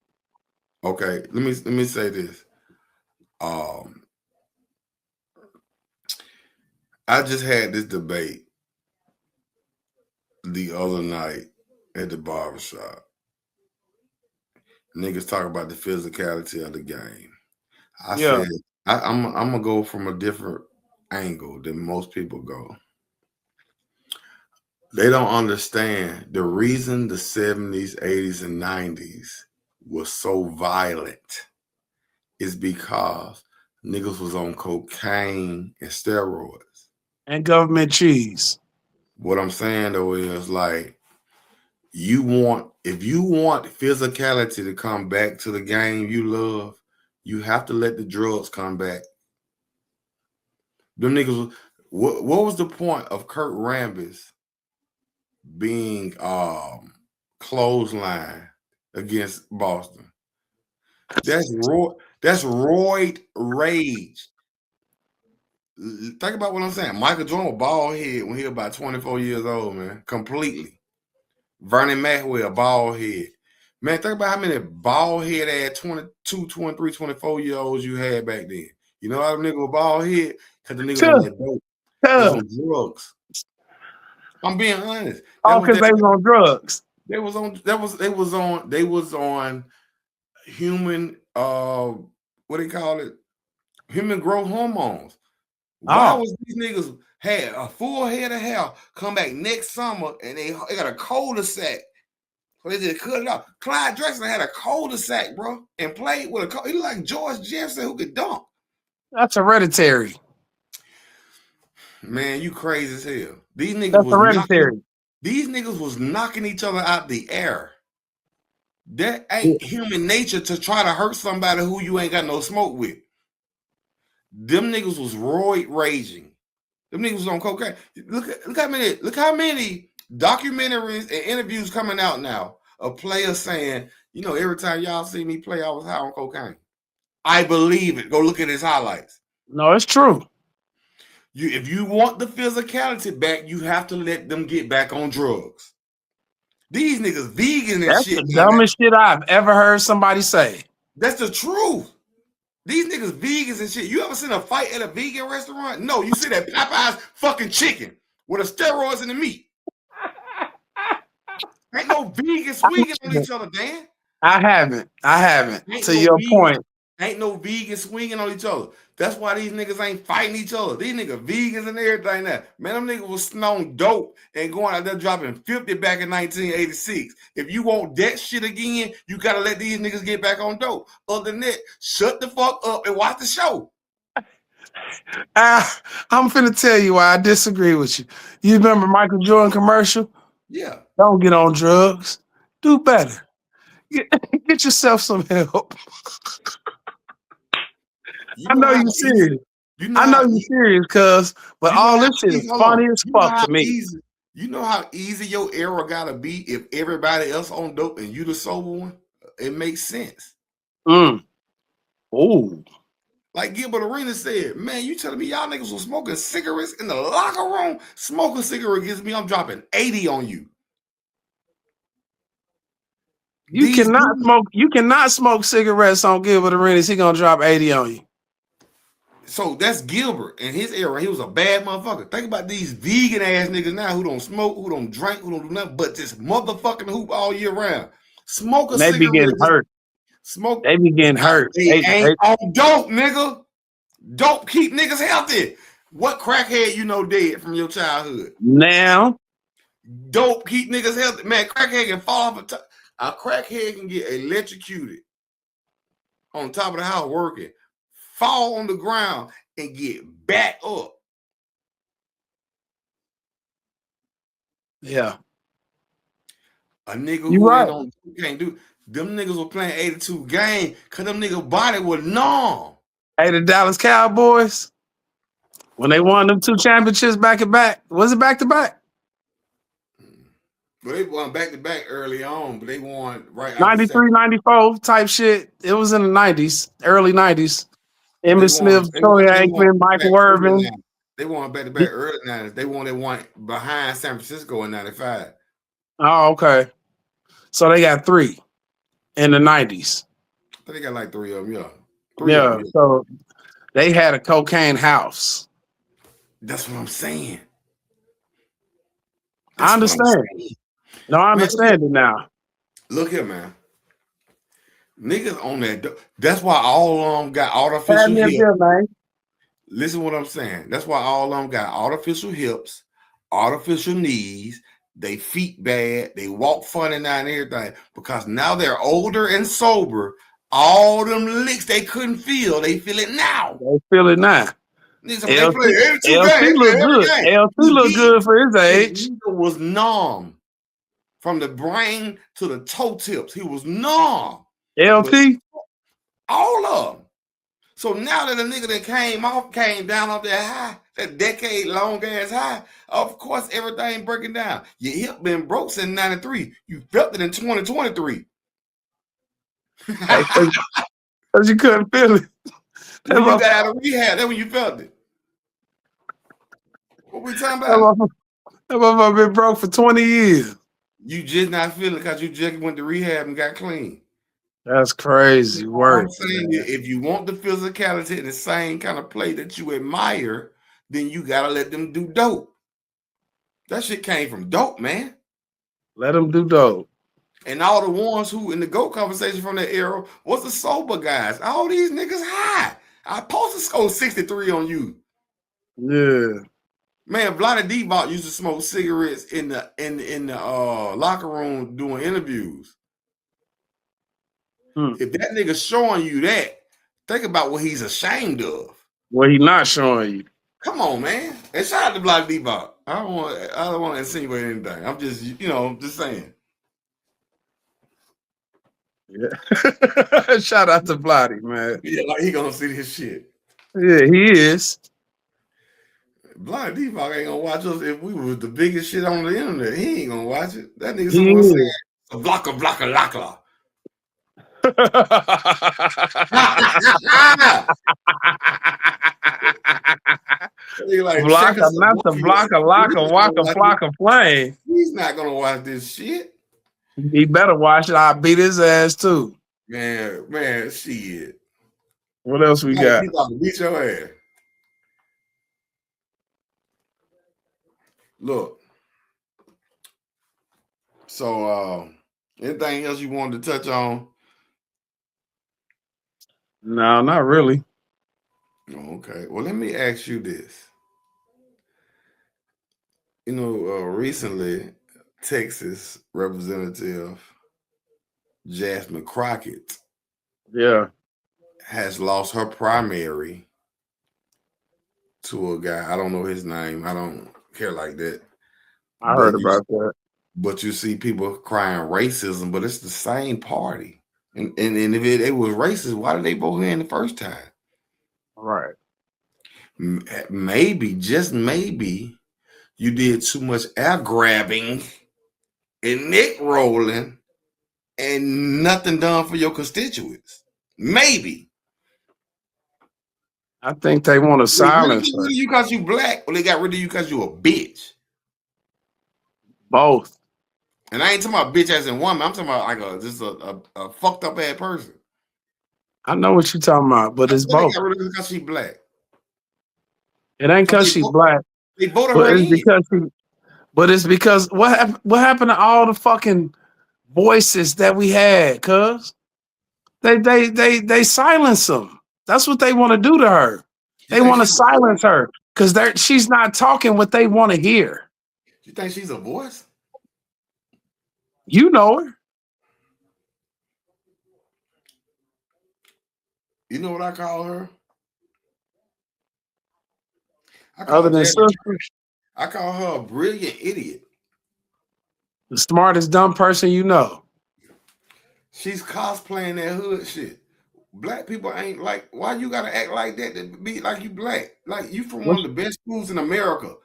Okay. Let me say this. I just had this debate the other night at the barbershop. Niggas talk about the physicality of the game. I Yeah. said I'm gonna go from a different angle than most people go. They don't understand the reason the 70s, 80s, and 90s was so violent is because niggas was on cocaine and steroids. And government cheese. What I'm saying though is like if you want physicality to come back to the game you love, you have to let the drugs come back. Them niggas, what was the point of Kurt Rambis being clothesline against Boston? That's roid rage. Think about what I'm saying. Michael Jordan was bald head when he was about 24 years old, man. Completely. Vernon Maxwell, bald head. Man, think about how many bald head ass 22, 23, 24-year-olds you had back then. You know how the nigga was bald head? Because the niggas on that dope. They was on drugs. I'm being honest. Oh, because they was on drugs. They was on human what they call it? Human growth hormones. Why was these niggas had a full head of hair come back next summer and they got a cul-de-sac? So they just cut it off. Clyde Drexler had a cul-de-sac, bro, and played with he looked like George Jefferson who could dunk. That's hereditary. Man, you crazy as hell. These niggas That's hereditary. These niggas was knocking each other out the air. That ain't human nature to try to hurt somebody who you ain't got no smoke with. Them niggas was roid raging. Them niggas was on cocaine. Look how many documentaries and interviews coming out now of players saying, every time y'all see me play, I was high on cocaine. I believe it. Go look at his highlights. No, it's true. If you want the physicality back, you have to let them get back on drugs. These niggas vegan and That's shit. That's the dumbest shit I've ever heard somebody say. That's the truth. These niggas vegans and shit. You ever seen a fight at a vegan restaurant? No, you see that Popeye's fucking chicken with the steroids in the meat. Ain't no vegan swinging on each other, Dan. I haven't. To your point. Ain't no vegan swinging on each other. That's why these niggas ain't fighting each other. These niggas vegans and everything now. Man, them niggas was snoring dope and going out there dropping 50 back in 1986. If you want that shit again, you got to let these niggas get back on dope. Other than that, shut the fuck up and watch the show. I'm finna tell you why I disagree with you. You remember Michael Jordan commercial? Yeah. Don't get on drugs. Do better. Get yourself some help. I know you're serious. I know you're serious, but all this shit is funny as fuck to me. You know how easy your era gotta be if everybody else on dope and you the sober one? It makes sense. Oh. Like Gilbert Arenas said, man, you telling me y'all niggas was smoking cigarettes in the locker room? Smoking cigarette gives me, I'm dropping 80 on you. You cannot smoke cigarettes on Gilbert Arenas. He gonna drop 80 on you. So that's Gilbert in his era. He was a bad motherfucker. Think about these vegan ass niggas now who don't smoke, who don't drink, who don't do nothing but just motherfucking hoop all year round. Smoke a cigarette. They be getting hurt. They be getting hurt. They ain't on dope, nigga. Dope keep niggas healthy. What crackhead you know dead from your childhood? Now. Dope keep niggas healthy. Man, crackhead can fall off a crackhead can get electrocuted on top of the house working, fall on the ground, and get back up. Yeah. A nigga who can't do them niggas were playing 82 game because them niggas body was numb. Hey, the Dallas Cowboys, when they won them 2 championships back to back, was it back to back? But they won back to back early on, but they won right after 93, 94 type shit. It was in the 90s, early 90s. They Emmett won. Smith, Troy They won Aikman, back Michael early Irvin. 90s. They won back to back early 90s. They won one behind San Francisco in 95. Oh, okay. So they got 3 in the 90s. I think they got like 3 of them. Yeah, 3 of them. Yeah. So they had a cocaine house. That's what I'm saying. I understand. No, I understand it now. Look here, man. Niggas on that. That's why all of them got artificial hips. Listen to what I'm saying. That's why all of them got artificial hips, artificial knees. They feet bad. They walk funny now and everything because now they're older and sober. All them licks they couldn't feel, they feel it now. They feel it now. LC look good. LC look good for his age. He was numb from the brain to the toe tips. He was numb. LT? All of them. So now that the nigga that came down off that high, that decade long ass high, of course everything breaking down. Your hip been broke since 93. You felt it in 2023. Because you couldn't feel it. When you got out of rehab, that's when you felt it. What we talking about? That motherfucker been broke for 20 years. You just not feeling it because you just went to rehab and got clean. That's crazy work. I'm saying, if you want the physicality and the same kind of play that you admire, then you gotta let them do dope. That shit came from dope, man. Let them do dope. And all the ones who in the GOAT conversation from that era was the sober guys. All these niggas high. I posted score 63 on you. Yeah. Man, Bloody D-Bot used to smoke cigarettes in the locker room doing interviews. If that nigga showing you that, think about what he's ashamed of. What he not showing you. Come on, man. And shout out to Bloody D-Bot. I don't want to insinuate anything. I'm just, just saying. Yeah. Shout out to Bloody, man. Yeah, like he gonna see this shit. Yeah, he is. Bloody D-Bot ain't gonna watch us if we was the biggest shit on the internet. He ain't gonna watch it. That nigga someone saying a blocker, locker. Like, blocker, not the blocker, locker, waka, flocka, plane. He's not gonna watch this shit. He better watch it. I'll beat his ass too. Man, shit. What else we got? He about to beat your ass. Look. So, anything else you wanted to touch on? No, not really. Okay. Well, let me ask you this. Recently, Texas Representative Jasmine Crockett has lost her primary to a guy. I don't know his name. I don't care like that. I heard about that. But you see people crying racism, but it's the same party. And if it was racist, why did they vote here in the first time? Right. Maybe, just maybe, you did too much air grabbing and neck rolling and nothing done for your constituents. Maybe. I think they want to silence her. You because you black, or they got rid of you because you a bitch? Both. And I ain't talking about bitch as in woman. I'm talking about like just a fucked up ass person. I know what you're talking about, but it's both. Got rid of her because she black. It ain't because she's black. They voted her in. But it's because what happened to all the fucking voices that we had? Cuz they silence them. That's what they want to do to her. They want to silence her because she's not talking what they want to hear. You think she's a voice? You know her. You know what I call her? Other than sister? I call her a brilliant idiot. The smartest dumb person you know. She's cosplaying that hood shit. Black people ain't like, why you gotta act like that to be like you black? Like you from one of the best schools in America.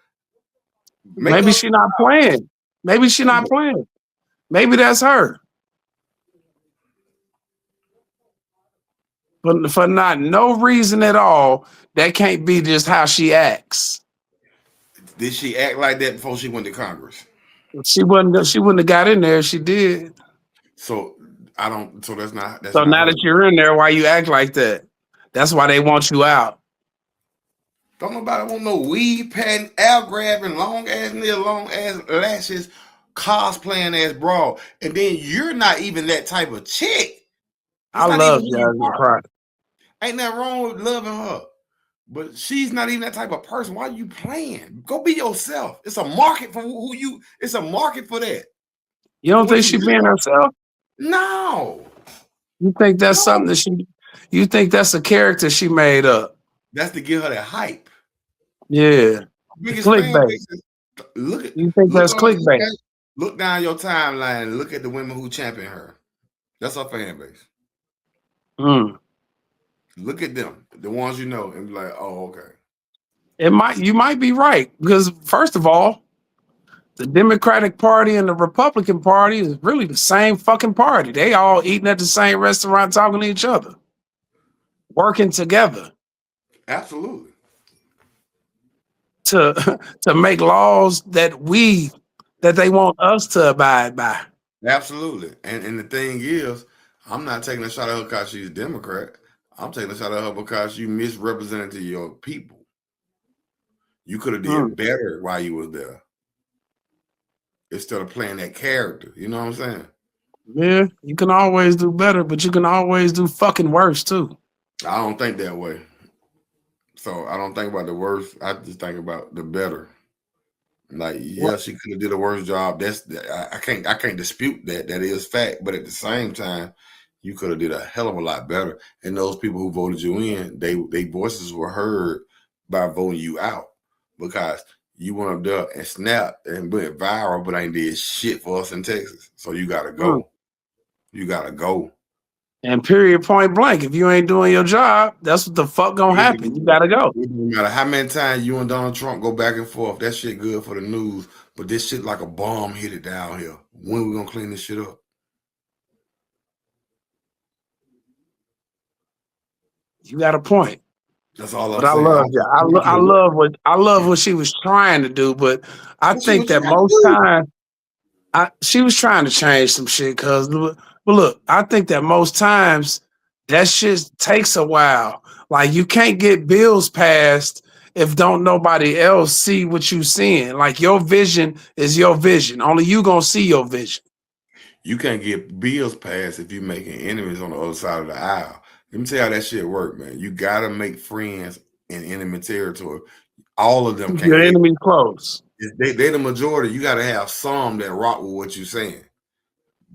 Maybe she's not playing. Maybe she not playing. Maybe that's her. But for not no reason at all, that can't be just how she acts. Did she act like that before she went to Congress? She wouldn't have got in there if she did. So I don't. So that's not So now her. that you're in there, why you act like that? That's why they want you out. Don't nobody want no weed patting, Al grabbing, long ass nail, long ass lashes, cosplaying ass broad, and then you're not even that type of chick. I love Jasmine Crockett. Ain't nothing wrong with loving her, but she's not even that type of person. Why are you playing? Go be yourself. It's a market for who you. It's a market for that. You don't think she being herself? No. You think that's something that she? You think that's a character she made up? That's to give her that hype. Yeah. Clickbait. Look at. You think that's clickbait? Look down your timeline and look at the women who champion her. That's her fan base. Look at them, the ones you know, and be like, "Oh, okay." You might be right because first of all, the Democratic Party and the Republican Party is really the same fucking party. They all eating at the same restaurant, talking to each other, working together. Absolutely. To make laws that they want us to abide by. Absolutely. And the thing is, I'm not taking a shot at her because she's a Democrat. I'm taking a shot at her because you misrepresented your people. You could have did better while you was there. Instead of playing that character. You know what I'm saying? Yeah, you can always do better, but you can always do fucking worse too. I don't think that way. So I don't think about the worst. I just think about the better. Like, yeah, she could have did a worse job. I can't dispute that. That is fact. But at the same time, you could have did a hell of a lot better. And those people who voted you in, they voices were heard by voting you out because you went up there and snapped and went viral, but ain't did shit for us in Texas. So you gotta go. You gotta go. And period, point blank. If you ain't doing your job, that's what the fuck gonna happen. You gotta go. It doesn't matter how many times you and Donald Trump go back and forth. That shit good for the news. But this shit like a bomb hit it down here. When we gonna clean this shit up? You got a point. That's all I'm saying. I love what she was trying to do, but I think that most times she was trying to change some shit. But look, I think that most times that shit takes a while. Like you can't get bills passed if don't nobody else see what you seeing. Like your vision is your vision. Only you gonna see your vision. You can't get bills passed if you're making enemies on the other side of the aisle. Let me tell you how that shit work, man. You gotta make friends in enemy territory. All of them can't. Your enemy close. They the majority. You gotta have some that rock with what you're saying.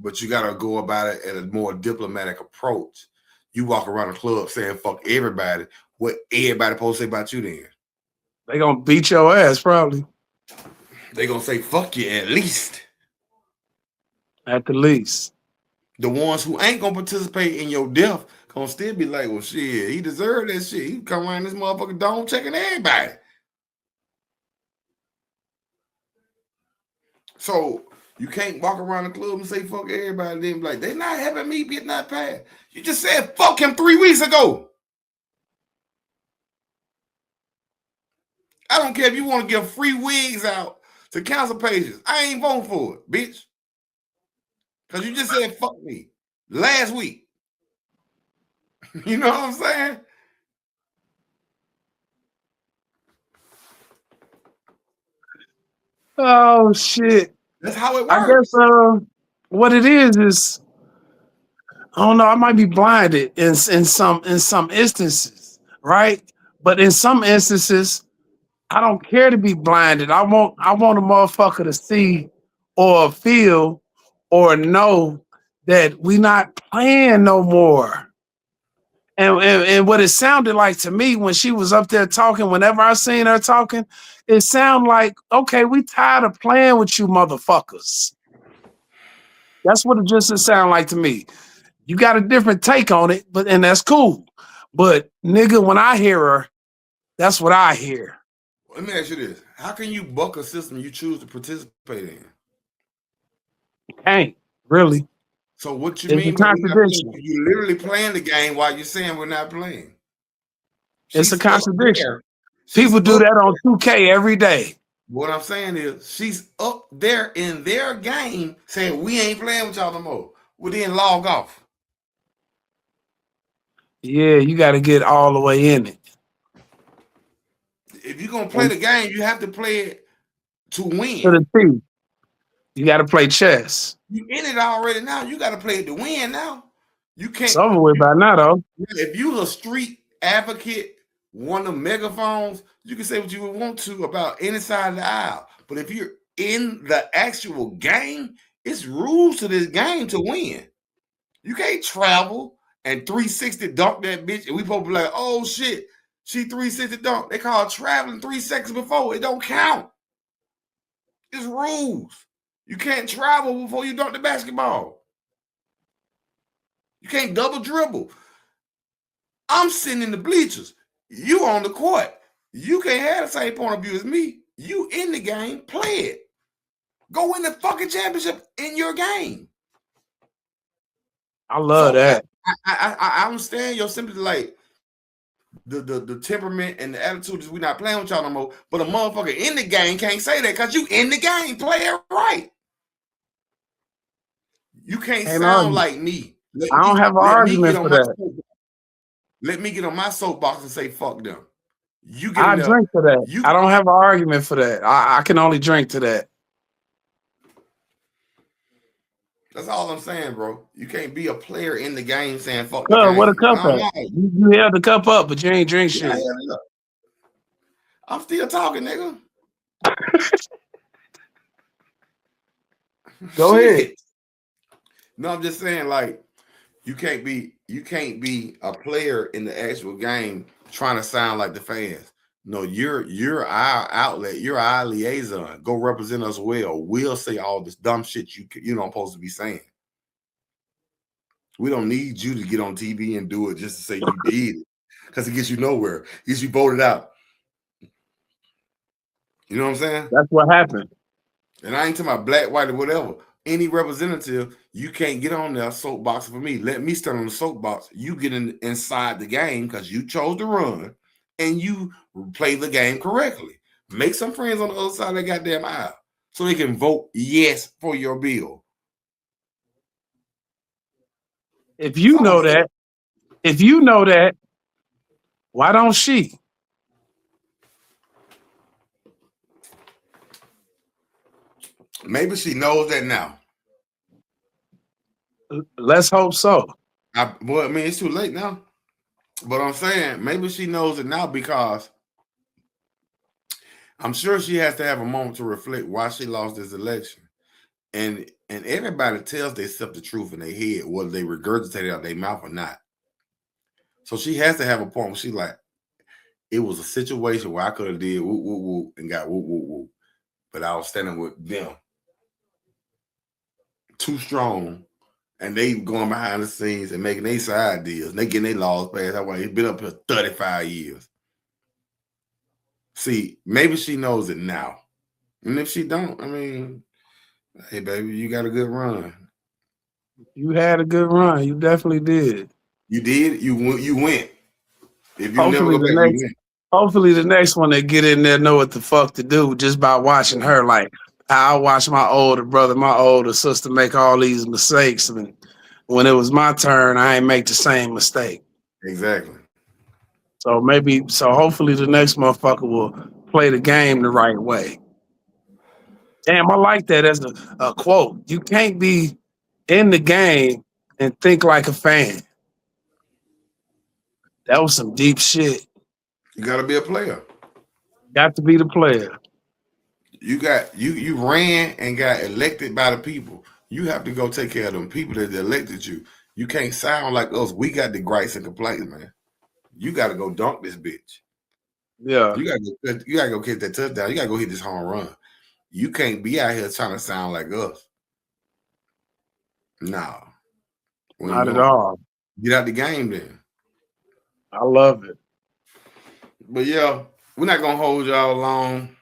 But you gotta go about it at a more diplomatic approach. You walk around the club saying fuck everybody. What everybody supposed to say about you then? They gonna beat your ass probably. They gonna say fuck you at least. At the least. The ones who ain't gonna participate in your death gonna still be like, well, shit, he deserved that shit. He come around this motherfucker dome checking everybody. So you can't walk around the club and say fuck everybody, then be like, they not having me get that passed. You just said fuck him 3 weeks ago. I don't care if you want to give free wigs out to council pages. I ain't voting for it, bitch. Because you just said fuck me last week. You know what I'm saying? Oh shit. That's how it works. I guess what it is I don't know, I might be blinded in some instances, right? But in some instances, I don't care to be blinded. I want a motherfucker to see or feel or know that we not playing no more. And what it sounded like to me when she was up there talking, whenever I seen her talking, it sounded like, okay, we tired of playing with you motherfuckers. That's what it just sounded like to me. You got a different take on it, and that's cool. But nigga, when I hear her, that's what I hear. Let me ask you this. How can you buck a system you choose to participate in? Ain't really. So what you It's a mean by we're not playing? contradiction. You literally playing the game while you're saying we're not playing. It's a She's up contradiction. there. She's People do up that on there. 2K every day. What I'm saying is she's up there in their game saying we ain't playing with y'all no more. Well, then log off. Yeah, you got to get all the way in it. If you're gonna play the game, you have to play it to win. To the T. You got to play chess. You in it already now. You got to play it to win now. You can't. It's over with by now, though. If you're a street advocate, one of the megaphones, you can say what you want to about any side of the aisle. But if you're in the actual game, it's rules to this game to win. You can't travel and 360 dunk that bitch, and we supposed to be like, oh shit, she 360 dunk. They call it traveling 3 seconds before. It don't count. It's rules. You can't travel before you dunk the basketball. You can't double dribble. I'm sitting in the bleachers. You on the court. You can't have the same point of view as me. You in the game, play it. Go win the fucking championship in your game. I love that. I understand your sympathy, like the temperament and the attitude is we not playing with y'all no more. But a motherfucker in the game can't say that because you in the game. Play it right. You can't sound like me. I don't have an argument for that. Let me get on my soapbox and say fuck them. You get I drink to that. I don't have an argument for that. I can only drink to that. That's all I'm saying, bro. You can't be a player in the game saying fuck the game. What a cup up. You held the cup up, but you ain't drink shit. I'm still talking, nigga. Go ahead. No, I'm just saying, like, you can't be a player in the actual game trying to sound like the fans. No, you're our outlet. You're our liaison. Go represent us well. We'll say all this dumb shit you don't supposed to be saying. We don't need you to get on TV and do it just to say you did it, because it gets you nowhere. It gets you voted out. You know what I'm saying? That's what happened. And I ain't talking about black, white, or whatever. Any representative, you can't get on there soapbox for me. Let me stand on the soapbox. You get inside the game because you chose to run and you play the game correctly. Make some friends on the other side of that goddamn aisle so they can vote yes for your bill. If you know that, why don't she? Maybe she knows that now. Let's hope so. Well, I mean, it's too late now. But I'm saying maybe she knows it now because I'm sure she has to have a moment to reflect why she lost this election. And everybody tells themselves the truth in their head, whether they regurgitate it out their mouth or not. So she has to have a point where she's like, it was a situation where I could have did whoop, whoop, whoop, and got whoop, whoop, whoop. But I was standing with them. Too strong. And they going behind the scenes and making their side deals. And they getting their laws passed. That's why it's been up here 35 years. See, maybe she knows it now. And if she don't, I mean, hey, baby, you got a good run. You had a good run. You definitely did. You did? You went. If you never go back, you went. Hopefully the next one that get in there know what the fuck to do just by watching her. Like, I watched my older brother, my older sister make all these mistakes. And when it was my turn, I ain't make the same mistake. Exactly. So hopefully the next motherfucker will play the game the right way. Damn, I like that as a quote. You can't be in the game and think like a fan. That was some deep shit. You got to be a player. Got to be the player. You ran and got elected by the people. You have to go take care of them people that elected you. You can't sound like us. We got the gripes and complaints, man. You got to go dunk this bitch. Yeah. You got to go get that touchdown. You got to go hit this home run. You can't be out here trying to sound like us. No. Not at all. Get out the game then. I love it. But yeah, we're not going to hold y'all long.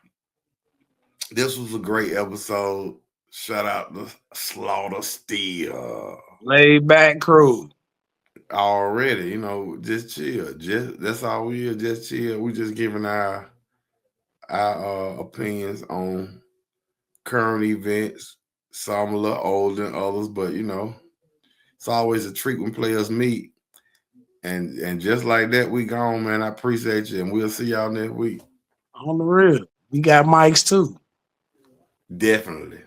This was a great episode. Shout out to Slaughter Steel. Laid back crew. Already, just chill. Just that's all we are. Just chill. We just giving our opinions on current events. Some a little older than others, but it's always a treat when players meet. And just like that, we gone, man. I appreciate you, and we'll see y'all next week. On the real. We got mics too. Definitely.